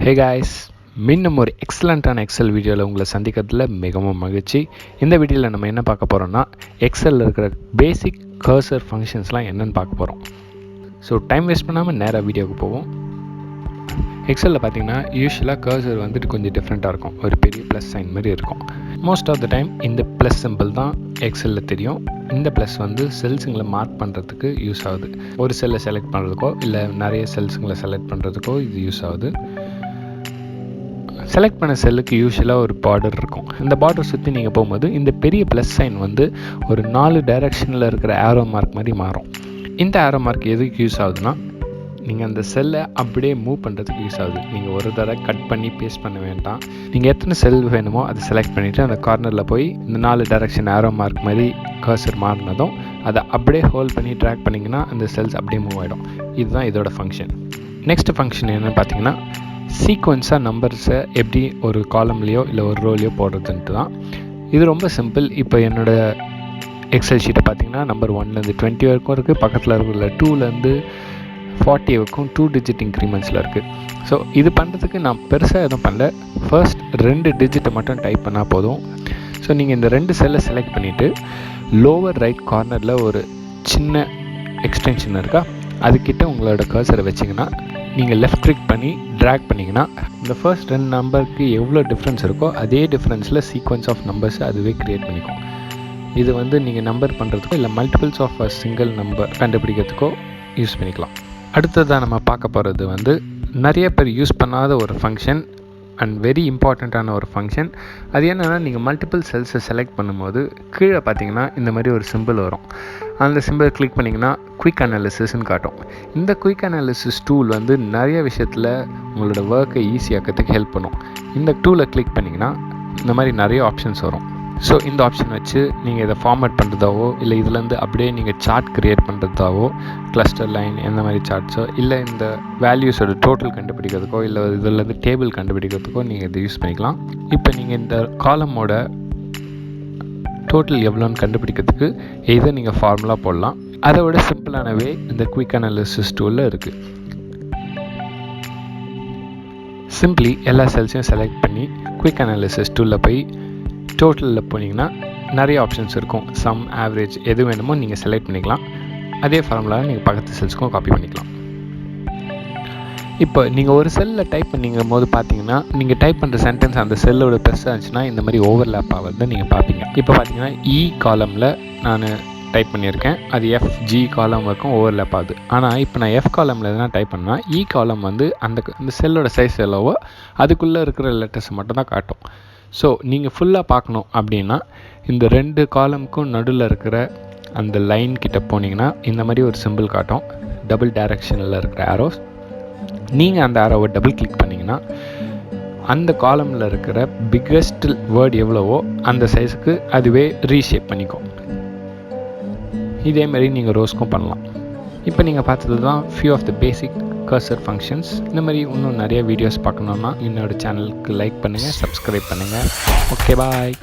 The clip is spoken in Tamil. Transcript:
ஹே காய்ஸ், மீண்டும் ஒரு எக்ஸலண்ட்டான எக்ஸல் வீடியோவில் உங்களை சந்திக்கிறதுல மிகவும் மகிழ்ச்சி. இந்த வீடியோவில் நம்ம என்ன பார்க்க போகிறோம்னா, எக்ஸலில் இருக்கிற பேசிக் கர்சர் ஃபங்க்ஷன்ஸ்லாம் என்னென்னு பார்க்க போகிறோம். ஸோ டைம் வேஸ்ட் பண்ணாமல் நேராக வீடியோவுக்கு போவோம். எக்ஸலில் பார்த்தீங்கன்னா யூஸ்வலாக கர்சர் வந்துட்டு கொஞ்சம் டிஃப்ரெண்ட்டாக இருக்கும். ஒரு பெரிய ப்ளஸ் சைன் மாதிரி இருக்கும். மோஸ்ட் ஆஃப் த டைம் இந்த ப்ளஸ் சிம்பிள் தான் எக்ஸலில் தெரியும். இந்த ப்ளஸ் வந்து செல்ஸுங்களை மார்க் பண்ணுறதுக்கு யூஸ் ஆகுது. ஒரு செல்லை செலக்ட் பண்ணுறதுக்கோ இல்லை நிறைய செல்ஸுங்களை செலக்ட் பண்ணுறதுக்கோ இது யூஸ் ஆகுது. செலக்ட் பண்ண செல்லுக்கு யூஸ்வலாக ஒரு பார்டர் இருக்கும். இந்த பார்டர் சுற்றி நீங்கள் போகும்போது இந்த பெரிய ப்ளஸ் சைன் வந்து ஒரு 4 டைரெக்ஷனில் இருக்கிற ஆரோ மார்க் மாதிரி மாறும். இந்த ஆரோ மார்க் எதுக்கு யூஸ் ஆகுதுன்னா, நீங்கள் அந்த செல்லை அப்படியே மூவ் பண்ணுறதுக்கு யூஸ் ஆகுது. நீங்கள் ஒரு தடவை கட் பண்ணி பேஸ்ட் பண்ண வேண்டாம். நீங்கள் எத்தனை செல் வேணுமோ அதை செலக்ட் பண்ணிவிட்டு அந்த கார்னரில் போய் இந்த 4 டைரெக்ஷன் ஆரோ மார்க் மாதிரி கர்சர் மாறினதும் அதை அப்படியே ஹோல்ட் பண்ணி ட்ராக் பண்ணிங்கன்னா அந்த செல்ஸ் அப்படியே மூவ் ஆகிடும். இதுதான் இதோட ஃபங்க்ஷன். நெக்ஸ்ட் ஃபங்க்ஷன் என்னென்னு பார்த்தீங்கன்னா, சீக்வன்ஸாக நம்பர்ஸை எப்படி ஒரு காலம்லேயோ இல்லை ஒரு ரோலையோ போடுறதுன்ட்டு தான். இது ரொம்ப சிம்பிள். இப்போ என்னோடய எக்ஸல் ஷீட்டை பார்த்தீங்கன்னா நம்பர் 1லேருந்து 20 வரைக்கும் இருக்குது. பக்கத்தில் இருக்கிற 2லேருந்து 40 வரைக்கும் 2 டிஜிட் இன்க்ரிமெண்ட்ஸில் இருக்குது. ஸோ இது பண்ணுறதுக்கு நான் பெருசாக எதுவும் பண்ணல. ஃபர்ஸ்ட் 2 டிஜிட்டை மட்டும் டைப் பண்ணால் போதும். ஸோ நீங்கள் இந்த 2 செல்லை செலக்ட் பண்ணிவிட்டு லோவர் ரைட் கார்னரில் ஒரு சின்ன எக்ஸ்டென்ஷன் இருக்கா, அதுக்கிட்ட உங்களோட கர்சரை வச்சிங்கன்னா நீங்கள் லெஃப்ட் கிளிக் பண்ணி ட்ராக் பண்ணிங்கன்னா இந்த ஃபர்ஸ்ட் 2 நம்பருக்கு எவ்வளோ டிஃப்ரென்ஸ் இருக்கோ அதே டிஃப்ரென்ஸில் சீக்வன்ஸ் ஆஃப் நம்பர்ஸை அதுவே க்ரியேட் பண்ணிக்கும். இது வந்து நீங்கள் நம்பர் பண்ணுறதுக்கோ இல்லை multiples of a single number கண்டுபிடிக்கிறதுக்கோ யூஸ் பண்ணிக்கலாம். அடுத்ததாக நம்ம பார்க்க போகிறது வந்து நிறைய பேர் யூஸ் பண்ணாத ஒரு ஃபங்க்ஷன் அண்ட் வெரி இம்பார்ட்டண்ட்டான ஒரு ஃபங்க்ஷன். அது என்னென்னா, நீங்கள் மல்டிபிள் செல்ஸை செலக்ட் பண்ணும்போது கீழே பார்த்தீங்கன்னா இந்த மாதிரி ஒரு சிம்பிள் வரும். அந்த சிம்பிள் கிளிக் பண்ணிங்கன்னா குயிக் அனாலிசிஸ்ன்னு காட்டும். இந்த குயிக் அனாலிசிஸ் டூல் வந்து நிறைய விஷயத்தில் உங்களோட ஒர்க்கை ஈஸியாக்கிறதுக்கு ஹெல்ப் பண்ணும். இந்த டூலை கிளிக் பண்ணிங்கன்னா இந்த மாதிரி நிறைய ஆப்ஷன்ஸ் வரும். ஸோ இந்த ஆப்ஷன் வச்சு நீங்கள் இதை ஃபார்மேட் பண்ணுறதாவோ இல்லை இதுலேருந்து அப்படியே நீங்கள் சார்ட் க்ரியேட் பண்ணுறதாவோ, கிளஸ்டர் லைன் எந்த மாதிரி சார்ட்ஸோ இல்லை இந்த வேல்யூஸோட டோட்டல் கண்டுபிடிக்கிறதுக்கோ இல்லை இதுலேருந்து டேபிள் கண்டுபிடிக்கிறதுக்கோ நீங்கள் இதை யூஸ் பண்ணிக்கலாம். இப்போ நீங்கள் இந்த காலமோட டோட்டல் எவ்வளோன்னு கண்டுபிடிக்கிறதுக்கு எதை நீங்கள் ஃபார்முலா போடலாம். அதை விட சிம்பிளானவே இந்த குயிக் அனாலிசிஸ் டூலில் இருக்குது. சிம்பிளி எல்லா செல்ஸையும் செலக்ட் பண்ணி குயிக் அனாலிசிஸ் டூலில் போய் டோட்டலில் போனீங்கன்னா நிறைய ஆப்ஷன்ஸ் இருக்கும். சம், ஆவரேஜ் எது வேணுமோ நீங்கள் செலக்ட் பண்ணிக்கலாம். அதே ஃபார்முலாவை நீங்கள் பக்கத்து செல்ஸுக்கும் காப்பி பண்ணிக்கலாம். இப்போ நீங்கள் ஒரு செல்லில் டைப் பண்ணிங்கும் போது பார்த்தீங்கன்னா, நீங்கள் டைப் பண்ணுற சென்டென்ஸ் அந்த செல்லோட பெருசாக இருந்துச்சுன்னா இந்த மாதிரி ஓவர்லேப் ஆகிறத நீங்கள் பார்ப்பீங்க. இப்போ பார்த்தீங்கன்னா இ காலமில் நான் டைப் பண்ணியிருக்கேன். அது எஃப்ஜி காலம் வரைக்கும் ஓவர்லேப் ஆகுது. ஆனால் இப்போ நான் எஃப் காலமில் எதுனா டைப் பண்ணால் இ காலம் வந்து அந்த செல்லோட சைஸ் எவ்வளவோ அதுக்குள்ளே இருக்கிற லெட்டர்ஸ் மட்டும் தான் காட்டும். ஸோ நீங்கள் ஃபுல்லாக பார்க்கணும் அப்படின்னா இந்த 2 காலமுக்கும் நடுவில் இருக்கிற அந்த லைன் கிட்ட போனீங்கன்னா இந்த மாதிரி ஒரு சிம்பிள் காட்டும். டபுள் டைரெக்ஷனில் இருக்கிற ஆரோஸ். நீங்கள் அந்த ஆரோவை டபுள் கிளிக் பண்ணிங்கன்னா அந்த காலமில் இருக்கிற பிக்கஸ்ட் வேர்ட் எவ்வளவோ அந்த சைஸுக்கு அதுவே ரீஷேப் பண்ணிக்கும். இதேமாரி நீங்கள் ரோஸ்க்கும் பண்ணலாம். இப்போ நீங்கள் பார்த்தது தான் few of the basic cursor functions. இந்த மாதிரி இன்னும் நிறைய வீடியோஸ் பார்க்கணுன்னா என்னோடய சேனலுக்கு லைக் பண்ணுங்கள், சப்ஸ்கிரைப் பண்ணுங்கள். ஓகே, பாய்.